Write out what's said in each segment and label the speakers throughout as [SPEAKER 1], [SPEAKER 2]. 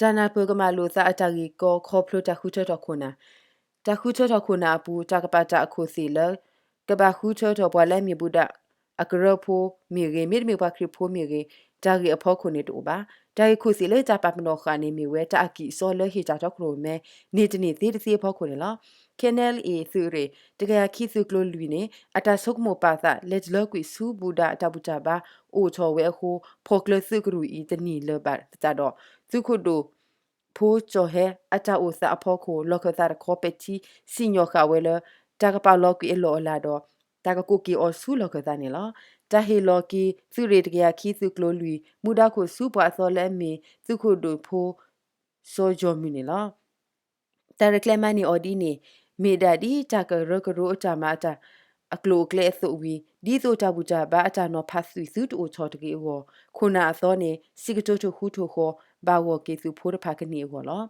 [SPEAKER 1] จานาเปกมาลูซาอาจารีก็คอพลุจากคุเชตอคุนาจากคุเชตอคุนาปูจากปาจากคุสีเลกบาคุเชตอบวาเลมีบุดาอักเรโพมีเรมิดมีบาคริโพมีเรจารีอพอคุเนตูบาจารีคุสีเลจาปาปนอคานีมีเวจาอากิโซเลฮิจาตอกโรเมนีจนีตีตีพอคุเนลKNL su re tega ki su klo lui ne ata sok mo pa sa let lo kwi su buda ta buta ba o cho we ho phokle su kru I tani le ba ta do su khu do pho cho he ata o sa apho ko lo kha sa kho pe chi si nyo kha we le ta ka pa lo kwi lo la do ta ka ko ki o su lo kha sa ne lo ta he lo ki su re tega ki su klo lui muda ko su pa so le me su khu do pho so jo mi ne lo ta reclamani odiniမေဒါဒီတာကရကရိုအတာမာတာအကလိုကလေဆိုဝီဒီဆိုတာဘူးတာဘာအတာနော်ဖတ်ဆွီစုတူချောတကေဝခုနာအစောနေစီကတိုတိုခုထိုခောဘာဝကေစုဖိုးတဖာကနေဝလော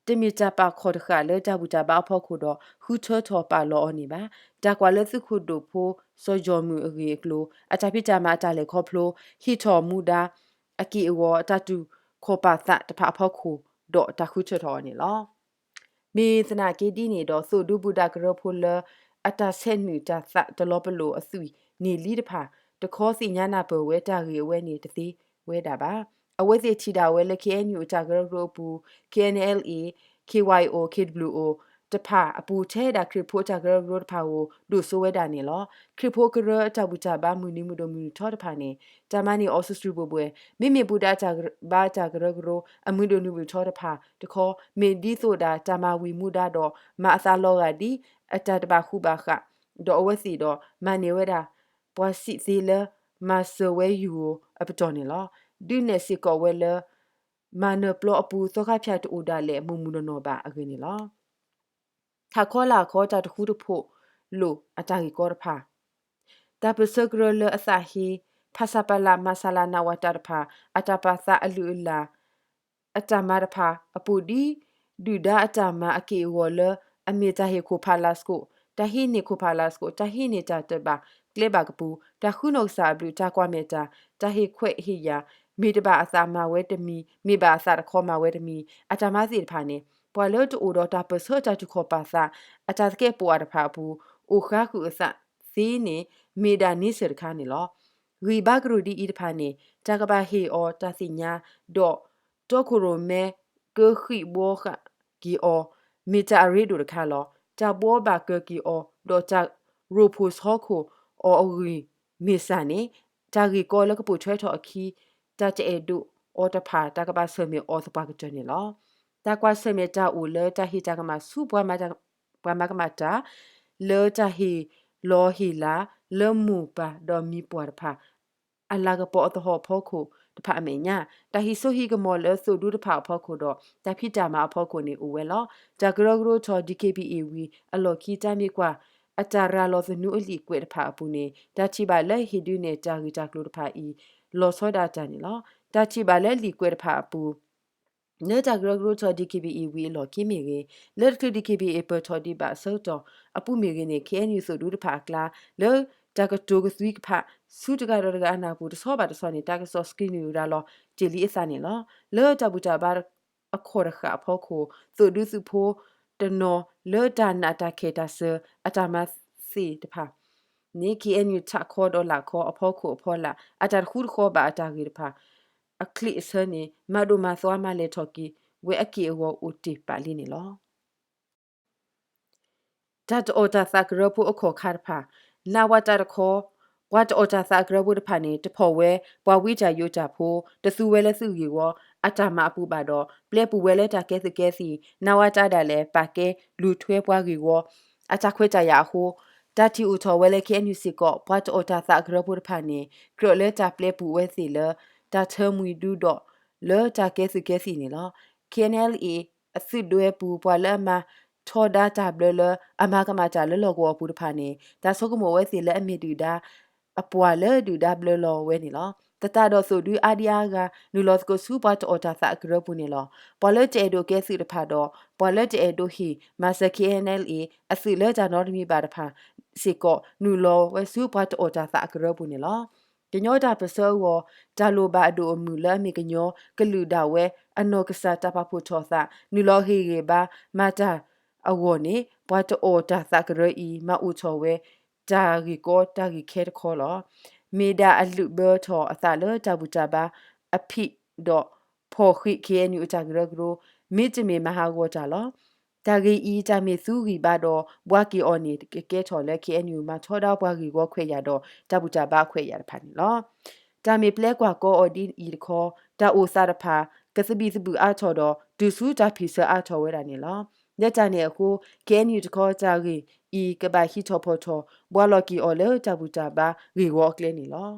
[SPEAKER 1] တမီတာပါခေါ်တခါလဲတာဘူးတာဘာဖောက်ခုတော့ဟူချောထောပါလောနေပါတာကွာလဲစုခုတို့ဖိုးစောဂျော်မူအကေကလိုအတာပိတာမာတာလဲခေါ်ဖလိုဟီထော်မူဒါအကီဝတတူခောပါသတဖာဖောက်ခုတော့တခုချောထောနေလောမေသနာကေဒီနေတော့ဆိုဒုဗုဒ္ဓကရဖိုလအတာဆက်နူတာသတလောပလိုအစွီနေလီတဖာတခောစီညာနာဘဝဲတာရီဝဲနေတသိဝဲတာပါအဝဲစီချီတာဝဲလ KNU တာကရရိုပူ KNLA KYO KWO တဖာအပူထဲတာခရဖိုတာကရရိုတဖာကိုဒုဆိုဝဲတာနေလောခရဖိုကရအတာဘူတာဘာမူနီမူဒိုမူထောတဖာနေတမနီအော်ဆူစထရဘွယ်မိမိဘူတာတာဘာတာကရရိုအမူဒိုနူဘူထောတဖာတခောမေဒီဆိုတာတာမဝီမူဒါတော့မအစာလောကဒီအတာတဘာခုဘာခဒေါ်အဝစီတော့မနေဝဲတာပွားစီစီလမဆဝဲယူအပတော်နေလောဒုနေစီကောဝဲလမနပလောအပူသောခဖြတ်တူဒါလေမူမူနော်ဘာအကင်းနေလောခါခေါ်လာခေါ်တာတခုတဖို့လို့အတာကြီးကောတဖာတာပစကရလအစာဟီဖာစာပလာမဆလာနာဝတာတဖာအတာပါစာအလူလာအတာမတဖာအပူဒီဒူဒါအတာမအကေဝလအမေတာဟေကိုဖာလာစကိုတဟိနေကိုဖာလာစကိုတဟိနေတာတဘာကလေဘာကပူတခုနောစာဘလူတာကွာမေတာတဟိခွဲ့ဟိယာမိတဘာအစာမဝဲတမီမိဘာအစာတခေါ်မဝဲတမီအတာမစီတဖာနေပွာလို့တူတော့တာပစောတာတူခေါ်ပါစာအတာကဲပွာတဖာဘူးအိုခါကူအစစီနေမေဒါနိစရခါနေလောရီဘဂရူဒီဤတဖာနေတာကဘာဟေအောတာစီညာဒေါတိုကူရိုမဲကခိဘောခဂီအောမီတာရီဒူတခါလောတာဘောဘာကကီအောဒေါတာရိုဖိုစဟောခိုအောအရီမေဆာနေတာဂီကောလကပူထွဲထော်အခီတာကျဲဒူအောတဖာတာကဘာဆမေအောသပါကကျနေလောတာကွာဆမေတာဦးလေတာဟီတာကမဆူပွားမတာပွားမကမတာလေတာဟီလောဟီလာလေမူပါဒေါ်မီပွားဖာအလာကပေါ်တော့ဖောခုတဖာအမေညာတာဟီဆိုဟီကမောလေဆိုဒူတဖာဖောခုတော့တာဖိတာမအဖောခုနေဦးဝဲလောတာဂရောဂရိုချော DKBA ဝီအလော်ခီတာမီကွာအတာရာလောစနူအလီကွေတဖာအပူနေတာချီပါလေဟီဒူနေတာဂီတာကလိုတဖာဤလောဆောဒါတန်နီလောတာချီပါလေလီကွေတဖာအပူနေတာဂရဂရချော DKBA ဝီလော်ကီမီရေလက်ခ DKBA ပေါ်ထော်ဒီပါဆောတော့အပူမီရေနေ KNU ဆိုဒူတဖာကလာလေတာကတိုကစဝိကဖာစုတကရရအနာဘူးတဆောပါတဆောနေတာကဆောစကီနီရာလောဂျီလီအစနေလောလေတာဘူတာဘာအခေါ်ရခအဖို့ကိုသူဒုစုဖိုတနော်လေတာနာတာခေတာဆအတာမစီတဖာနေ KNU ချခေါ်တော့လာခေါ်အဖို့ကိုအဖို့လာအတာခုခေါ်ပါအတာကြီးတဖာအခလိစနေမဒိုမသွားမလေထော်ကီဝဲအကီဝအိုတီပါလီနေလောတတ်အော်တာသကရပူအခေါ်ခါဖာနာဝတာခေါ်ဝတ်အော်တာသကရပူတဖာနေတဖော်ဝဲဘွာဝိချာယိုချာဖိုးတဆူဝဲလဲစုရီဝအတာမအပူပါတော့ပလက်ပူဝဲလဲတာကဲစကဲစီနာဝတာဒါလဲပါကဲလူထွဲပွားရီဝအတာခွဲကြရဟိုတတီဦးထော်ဝဲလဲ KNU စီကောဘွတ်အော်တာသကရပူတဖာနေကရလဲတာပလက်ပူဝဲစီလဲတာထမွီဒူတော့လဲတာကဲစကဲစီနေလော KNLA အစစ်တွဲပူပွာလဲမှာထော်ဒါတာဘလအမကမတာလလောကောပူတဖာနေတာဆုကမောဝဲစီလဲအမီတူဒါအပွာလဲဒူဒါဘလလောဝဲနေလောတတတော့ဆိုဒူအာဒီယာကနူလော့စကိုစူပါတောတာသကရပူနေလောပေါ်လက်တဲဒိုကဲစီတဖာတော့ပေါ်လက်တဲဒိုဟီမဆကီ NLA အစီလဲဂျာနော်မီပါတဖာစီကောနူလောဝဲစူပါတောတာသကရပူနေလော ကညောတာပစောဝဒါလိုဘာအဒိုမူလာမီကညောကလူဒါဝဲအနောကစားတပဖို့ချောသာနူလောဟေရေဘာမာတာအဝနေဘွားတောတာသကရီမအူချောဝဲတာရီကိုတာရီခဲတခေါ်လောမေဒါအလူဘောထောအသလတဘူတာဘာအဖိဒေါ်ဖော်ခိခဲနူတာဂရဂရိုမေချမေမဟာဝတာလောတာဂီအီတာမေသူဂီဘာတော့ဘွားကီအော်နီကဲထော်လဲ KNU မှာထောတာဘွားကီကိုခွေရတော့တဘူတာဘာခွေရဖာနီလောတာမေပလက်ကွာကောအော်ဒီအီခေါ်တာအိုစာရဖာကစဘီစဘူအားထော်တော့ဒူဆူတာဖီဆာအားထော်ဝဲတာနေလောညချာနေအခု KNU တခေါ်တာဂီအီကဘာဟီထော်ဖော်ထော်ဘွာလော်ကီအော်လဲတဘူတာဘာဂီဝေါကလဲနေလော